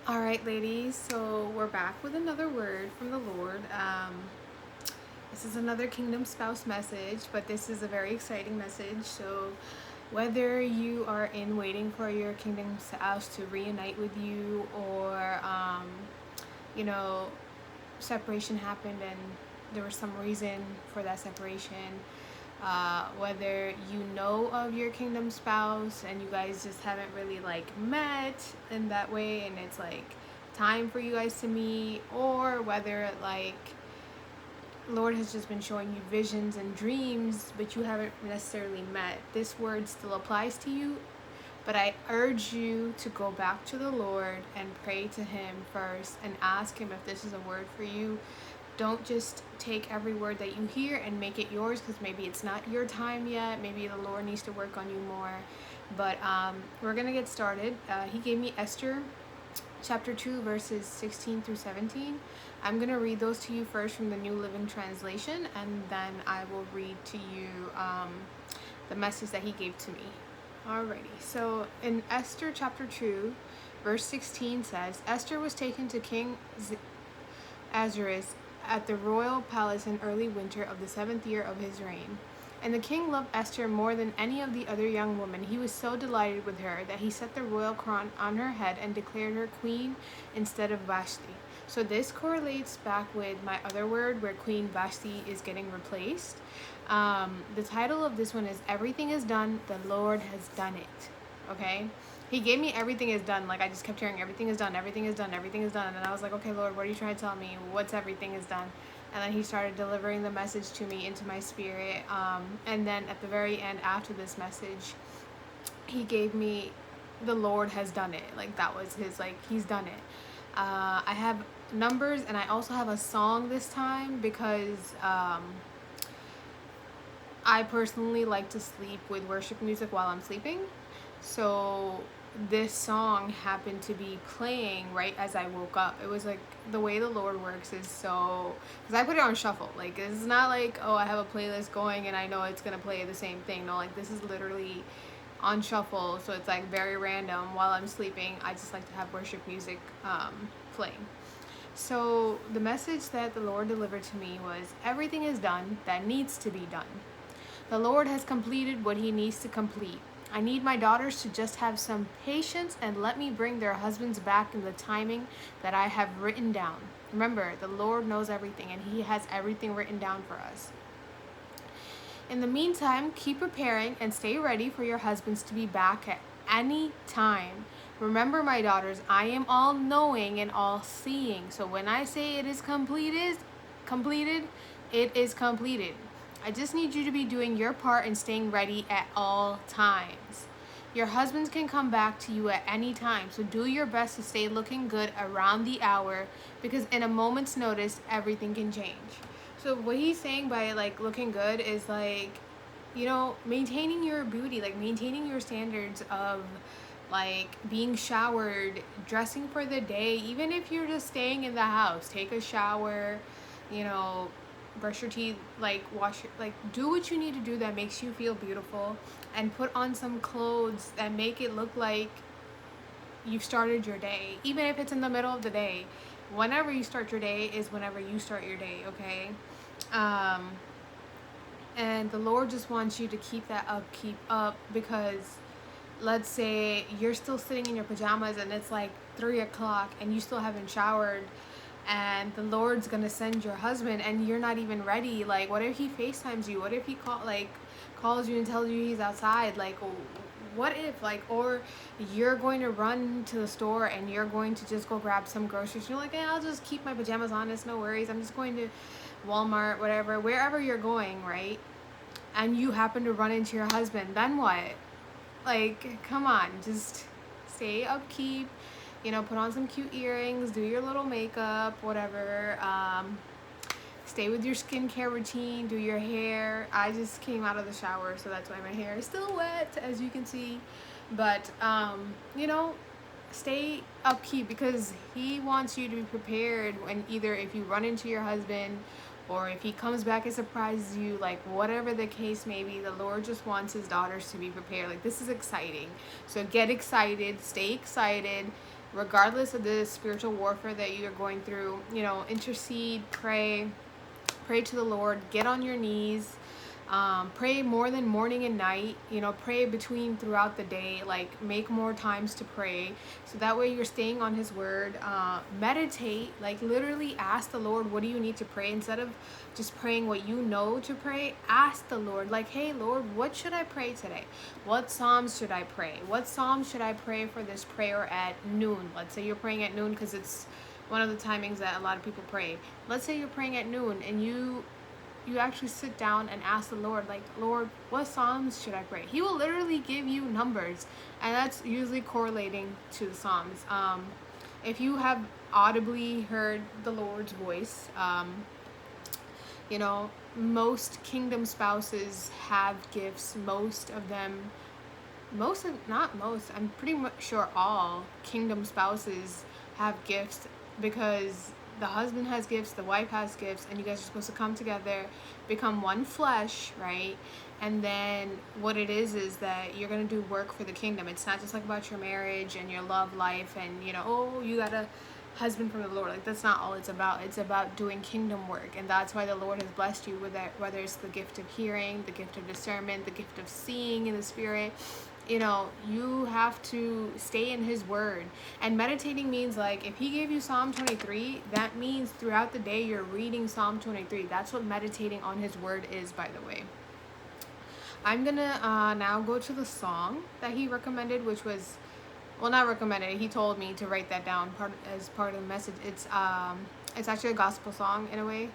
All right, ladies, so we're back with another word from the Lord. This is another kingdom spouse message, but this is a very exciting message. So, whether you are in waiting for your kingdom spouse to reunite with you, or you know, separation happened and there was some reason for that separation, whether you know of your kingdom spouse and you guys just haven't really like met in that way and it's like time for you guys to meet, or whether like Lord has just been showing you visions and dreams but you haven't necessarily met, this word still applies to you. But I urge you to go back to the Lord and pray to Him first and ask Him if this is a word for you. Don't just take every word that you hear and make it yours, because maybe it's not your time yet. Maybe the Lord needs to work on you more. But we're going to get started. He gave me Esther chapter 2, verses 16 through 17. I'm going to read those to you first from the New Living Translation, and then I will read to you the message that He gave to me. Alrighty, so in Esther chapter 2, verse 16 says, Esther was taken to King Ahasuerus at the royal palace in early winter of the 7th year of his reign. And the king loved Esther more than any of the other young women. He was so delighted with her that he set the royal crown on her head and declared her queen instead of Vashti. So this correlates back with my other word where Queen Vashti is getting replaced. The title of this one is Everything is Done, the Lord Has Done It. Okay? He gave me everything is done. Like I just kept hearing everything is done, everything is done, everything is done. And I was like, okay, Lord, what are you trying to tell me? What's everything is done? And then He started delivering the message to me into my spirit. And then at the very end, after this message, He gave me the Lord has done it. Like that was His, like He's done it. I have numbers and I also have a song this time because I personally like to sleep with worship music while I'm sleeping. So this song happened to be playing right as I woke up. It was like the way the Lord works is so, because I put it on shuffle. Like it's not like, oh, I have a playlist going and I know it's gonna play the same thing. No, like this is literally on shuffle, so it's like very random while I'm sleeping. I just like to have worship music playing. So the message that the Lord delivered to me was everything is done that needs to be done. The Lord has completed what He needs to complete. I need my daughters to just have some patience and let me bring their husbands back in the timing that I have written down. Remember, the Lord knows everything and He has everything written down for us. In the meantime, keep preparing and stay ready for your husbands to be back at any time. Remember, my daughters, I am all knowing and all seeing. So when I say it is completed, it is completed. I just need you to be doing your part and staying ready at all times. Your husbands can come back to you at any time, so do your best to stay looking good around the hour, because in a moment's notice, everything can change. So what he's saying by like looking good is like, maintaining your beauty, like maintaining your standards of like being showered, dressing for the day, even if you're just staying in the house, take a shower, you know, brush your teeth, like wash your, like do what you need to do that makes you feel beautiful, and put on some clothes that make it look like you've started your day, even if it's in the middle of the day. Whenever you start your day is whenever you start your day, okay? um and the Lord just wants you to keep that up, keep up, because let's say you're still sitting in your pajamas and it's like 3 o'clock and you still haven't showered, and the Lord's gonna send your husband and you're not even ready. Like, what if He FaceTimes you? What if He calls you and tells you He's outside? Like, what if, like, or you're going to run to the store and you're going to just go grab some groceries. You're like, yeah, I'll just keep my pajamas on. It's no worries. I'm just going to Walmart, whatever, wherever you're going, right? And you happen to run into your husband. Then what? Like, come on, just stay upkeep, put on some cute earrings, do your little makeup, whatever. Stay with your skincare routine, do your hair. I just came out of the shower, so that's why my hair is still wet, as you can see. But, stay upkeep, because He wants you to be prepared when either if you run into your husband or if he comes back and surprises you, like whatever the case may be, the Lord just wants His daughters to be prepared. Like, this is exciting. So get excited, stay excited, regardless of the spiritual warfare that you're going through, intercede, pray to the Lord, get on your knees, pray more than morning and night, pray between throughout the day, like make more times to pray. So that way you're staying on his word. Meditate, like literally ask the Lord, what do you need to pray? Instead of just praying what you know to pray, ask the Lord, like, hey Lord, what should I pray today? What Psalms should I pray? What Psalms should I pray for this prayer at noon? Let's say you're praying at noon because it's one of the timings that a lot of people pray. Let's say you're praying at noon and you actually sit down and ask the Lord, like, Lord, what Psalms should I pray? He will literally give you numbers, and that's usually correlating to the Psalms. If you have audibly heard the Lord's voice, most kingdom spouses have gifts. Most of them, not most, I'm pretty much sure all kingdom spouses have gifts, because the husband has gifts, the wife has gifts, and you guys are supposed to come together, become one flesh, right? And then what it is that you're going to do work for the kingdom. It's not just like about your marriage and your love life and, you got a husband from the Lord. Like, that's not all it's about. It's about doing kingdom work. And that's why the Lord has blessed you with that, whether it's the gift of hearing, the gift of discernment, the gift of seeing in the spirit. You have to stay in his word. And meditating means, like, if he gave you Psalm 23, that means throughout the day you're reading Psalm 23. That's what meditating on his word is, by the way. I'm gonna now go to the song that he recommended, which was, well, not recommended, he told me to write that down as part of the message. It's actually a gospel song in a way.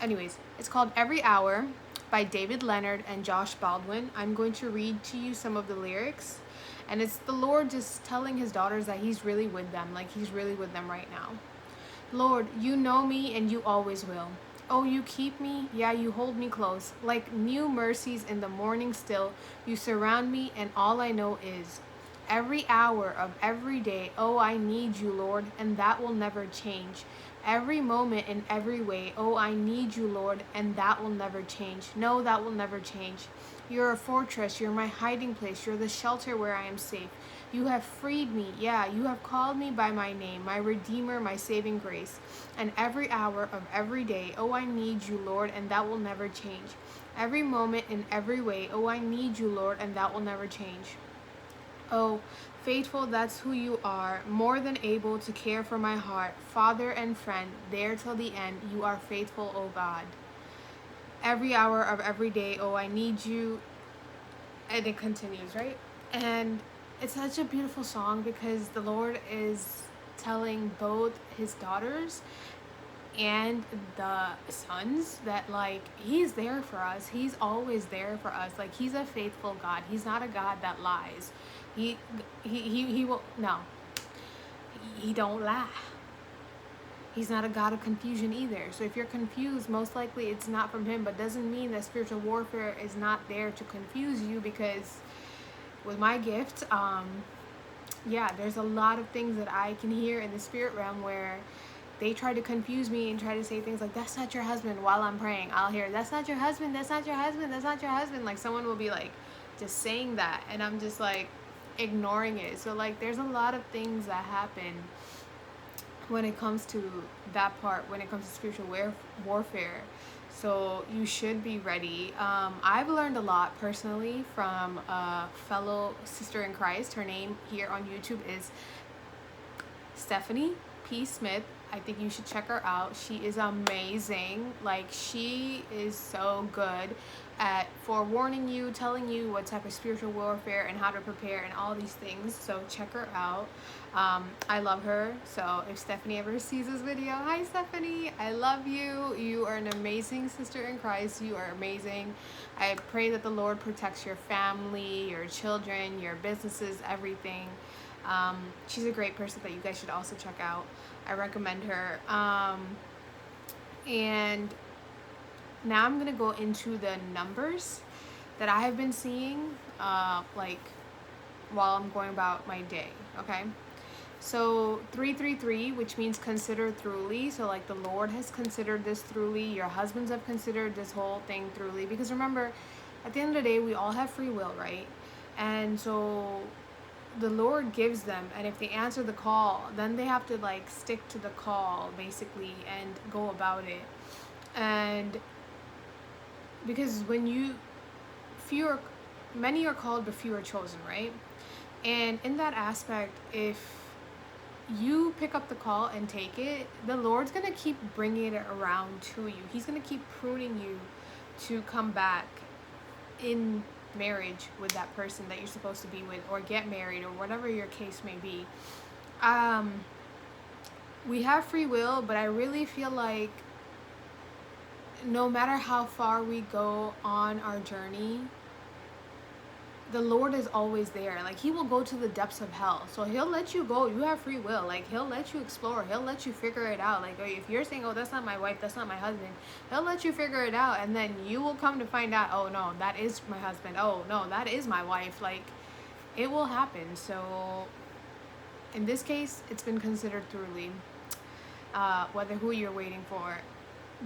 Anyways, it's called Every Hour by David Leonard and Josh Baldwin. I'm going to read to you some of the lyrics, and it's the Lord just telling his daughters that he's really with them, like he's really with them right now. Lord, you know me and you always will. Oh, you keep me, yeah, you hold me close. Like new mercies in the morning still, you surround me and all I know is every hour of every day, oh, I need you, Lord, and that will never change. Every moment in every way, oh, I need you, Lord, and that will never change. No, that will never change. You're a fortress, you're my hiding place, you're the shelter where I am safe. You have freed me, yeah, you have called me by my name, my Redeemer, my saving grace. And every hour of every day, oh, I need you, Lord, and that will never change. Every moment in every way, oh, I need you, Lord, and that will never change. Oh, faithful, that's who you are, more than able to care for my heart, Father and friend, there till the end, you are faithful, O God. Every hour of every day, oh, I need you, and it continues, right? And it's such a beautiful song because the Lord is telling both his daughters and the sons that, like, he's there for us. He's always there for us. Like, he's a faithful God. He's not a God that lies. He will, no, he don't lie. He's not a God of confusion either. So if you're confused, most likely it's not from him, but doesn't mean that spiritual warfare is not there to confuse you, because with my gift, there's a lot of things that I can hear in the spirit realm where they try to confuse me and try to say things like, that's not your husband, while I'm praying. I'll hear, that's not your husband, that's not your husband, that's not your husband. Like, someone will be like just saying that, and I'm just like ignoring it. So like, there's a lot of things that happen when it comes to that part, when it comes to spiritual warfare. So you should be ready. I've learned a lot personally from a fellow sister in Christ. Her name here on YouTube is Stephanie P. Smith. I think you should check her out. She is amazing. Like, she is so good at forewarning you, telling you what type of spiritual warfare and how to prepare and all these things. So check her out. I love her. So if Stephanie ever sees this video, hi Stephanie, I love you. You are an amazing sister in Christ. You are amazing. I pray that the Lord protects your family, your children, your businesses, everything. She's a great person that you guys should also check out. I recommend her. And now I'm gonna go into the numbers that I have been seeing, like, while I'm going about my day. Okay, so 333, which means consider thoroughly. So like, the Lord has considered this thoroughly. Your husbands have considered this whole thing thoroughly, because remember, at the end of the day, we all have free will, right? And so the Lord gives them, and if they answer the call, then they have to like stick to the call basically and go about it. And because when you fewer many are called but few are chosen, right? And in that aspect, if you pick up the call and take it, the Lord's gonna keep bringing it around to you. He's gonna keep pruning you to come back in marriage with that person that you're supposed to be with, or get married, or whatever your case may be. um we have free will, but I really feel like no matter how far we go on our journey, the Lord is always there. Like, he will go to the depths of hell. So he'll let you go. You have free will. Like, he'll let you explore. He'll let you figure it out. Like, if you're saying, oh, that's not my wife, that's not my husband, he'll let you figure it out. And then you will come to find out, oh, no, that is my husband. Oh, no, that is my wife. Like, it will happen. So in this case, it's been considered truly, whether who you're waiting for.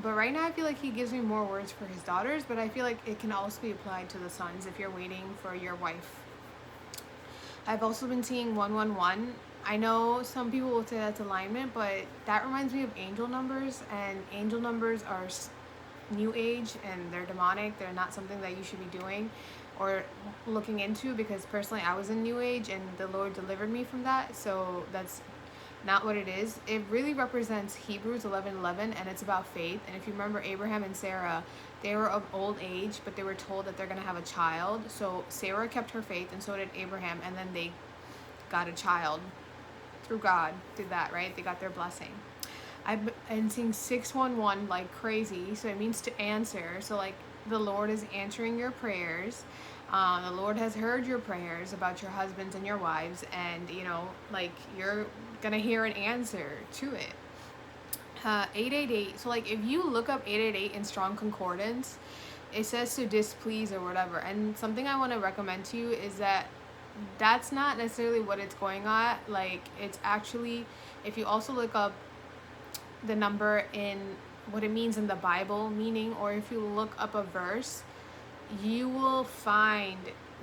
But right now, I feel like he gives me more words for his daughters, but I feel like it can also be applied to the sons if you're waiting for your wife. I've also been seeing 111. I know some people will say that's alignment, but that reminds me of angel numbers, and angel numbers are new age and they're demonic. They're not something that you should be doing or looking into, because personally I was in new age and the Lord delivered me from that. So that's not what it is. It really represents Hebrews 11:11, and it's about faith. And if you remember, Abraham and Sarah, they were of old age, but they were told that they're going to have a child. So Sarah kept her faith, and so did Abraham, and then they got a child through God, did that, right? They got their blessing. I've been seeing 611 like crazy, so it means to answer. So like the Lord is answering your prayers. The Lord has heard your prayers about your husbands and your wives, and like you're gonna hear an answer to it. 888. So like if you look up 888 in Strong Concordance, it says to displease or whatever. And something I want to recommend to you is that that's not necessarily what it's going at. Like, it's actually, if you also look up the number in what it means in the Bible meaning, or if you look up a verse, you will find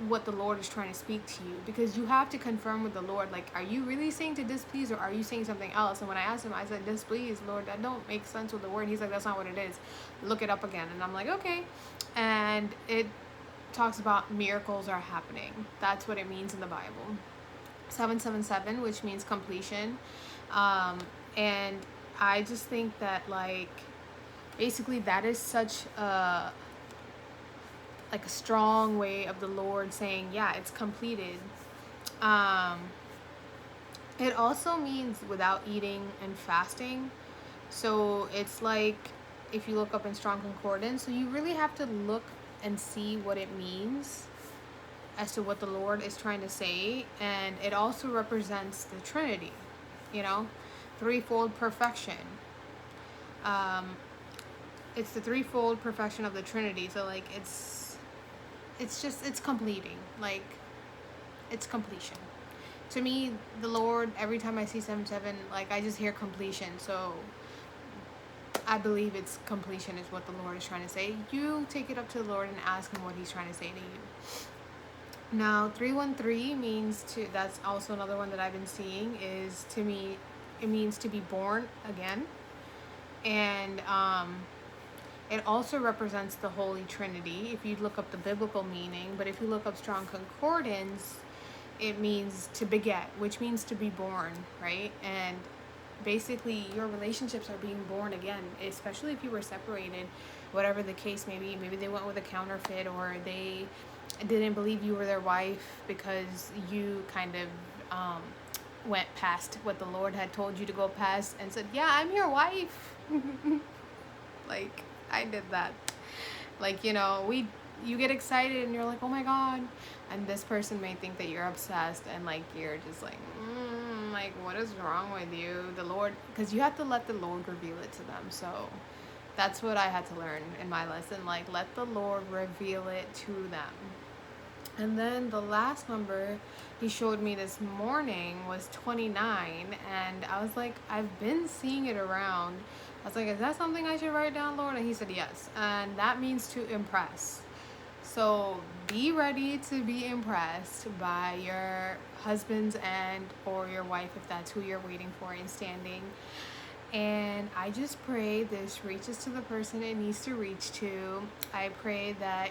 what the Lord is trying to speak to you, because you have to confirm with the Lord, like, are you really saying to displease, or are you saying something else? And when I asked him, I said, displease, Lord, that don't make sense with the word. He's like, that's not what it is, look it up again. And I'm like, okay. And it talks about miracles are happening. That's what it means in the Bible. 777, which means completion. And I just think that, like, basically that is such a strong way of the Lord saying, yeah, it's completed. It also means without eating and fasting. So it's like, if you look up in Strong Concordance, so you really have to look and see what it means as to what the Lord is trying to say. And it also represents the Trinity, threefold perfection. It's the threefold perfection of the Trinity. So like it's completing. Like, it's completion. To me, the Lord, every time I see 77, like, I just hear completion. So I believe it's completion is what the Lord is trying to say. You take it up to the Lord and ask him what he's trying to say to you. Now, 313 means that's also another one that I've been seeing, is, to me, it means to be born again. And it also represents the Holy Trinity if you look up the biblical meaning. But if you look up Strong Concordance, it means to beget, which means to be born, right? And basically your relationships are being born again, especially if you were separated, whatever the case may be. Maybe they went with a counterfeit, or they didn't believe you were their wife because you kind of went past what the Lord had told you to go past and said, yeah, I'm your wife. Like, I did that. Like, you get excited and you're like, oh my God. And this person may think that you're obsessed, and like, you're just like, like, what is wrong with you? The Lord, because you have to let the Lord reveal it to them. So that's what I had to learn in my lesson. Like, let the Lord reveal it to them. And then the last number he showed me this morning was 29. And I was like, I've been seeing it around. I was like, is that something I should write down, Lord? And he said, yes. And that means to impress. So be ready to be impressed by your husbands and or your wife if that's who you're waiting for in standing. And I just pray this reaches to the person it needs to reach to. I pray that,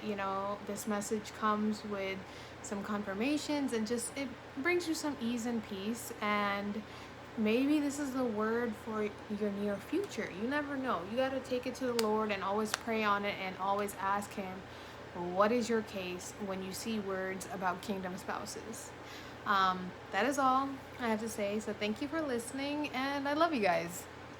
this message comes with some confirmations and just it brings you some ease and peace. And maybe this is the word for your near future. You never know. You got to take it to the Lord and always pray on it and always ask Him, what is your case when you see words about kingdom spouses? That is all I have to say. So thank you for listening, and I love you guys.